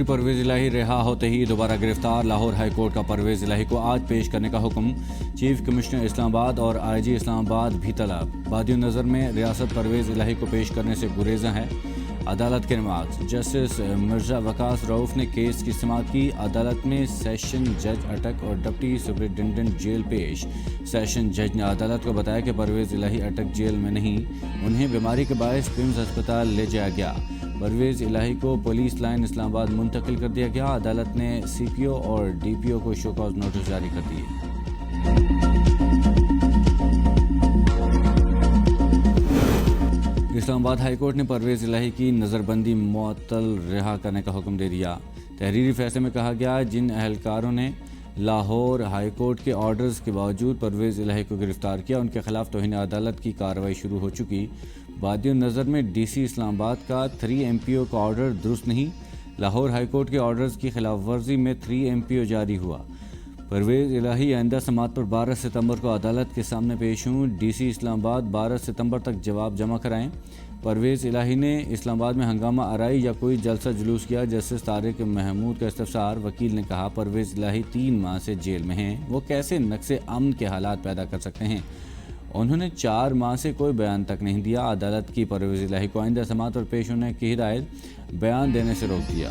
چودھری پرویز الہی رہا ہوتے ہی دوبارہ گرفتار، لاہور ہائی کورٹ کا پرویز الہی کو آج پیش کرنے کا حکم، چیف کمشنر اسلام آباد اور آئی جی اسلام آباد بھی طلب۔ بادی النظر میں ریاست پرویز الہی کو پیش کرنے سے گریزاں ہے، عدالت کے نماز۔ جسٹس مرزا وقاص رؤف نے کیس کی سماعت کی، عدالت میں سیشن جج اٹک اور ڈپٹی سپرنٹنڈنٹ جیل پیش۔ سیشن جج نے عدالت کو بتایا کہ پرویز الہی اٹک جیل میں نہیں، انہیں بیماری کے باعث پمز ہسپتال لے جایا گیا۔ پرویز الہی کو پولیس لائن اسلام آباد منتقل کر دیا گیا۔ عدالت نے سی پی او اور ڈی پی او کو شو کاز نوٹس جاری کر دیے۔ اسلام آباد ہائی کورٹ نے پرویز الہی کی نظر بندی معطل رہا کرنے کا حکم دے دیا۔ تحریری فیصلے میں کہا گیا، جن اہلکاروں نے لاہور ہائی کورٹ کے آرڈرز کے باوجود پرویز الہی کو گرفتار کیا، ان کے خلاف توہین عدالت کی کارروائی شروع ہو چکی۔ بادی النظر میں ڈی سی اسلام آباد کا 3 MPO کا آرڈر درست نہیں، لاہور ہائی کورٹ کے آرڈرز کی خلاف ورزی میں 3 MPO جاری ہوا۔ پرویز الہی آئندہ سماعت پر 12 ستمبر کو عدالت کے سامنے پیش ہوں، ڈی سی اسلام آباد 12 ستمبر تک جواب جمع کرائیں۔ پرویز الہی نے اسلام آباد میں ہنگامہ آرائی یا کوئی جلسہ جلوس کیا؟ جسٹس طارق محمود کا استفسار۔ وکیل نے کہا، پرویز الہی 3 ماہ سے جیل میں ہیں، وہ کیسے نقص امن کے حالات پیدا کر سکتے ہیں؟ انہوں نے 4 ماہ سے کوئی بیان تک نہیں دیا۔ عدالت کی پرویز الہی کو آئندہ سماعت پر پیش ہونے کی ہدایت، بیان دینے سے روک دیا۔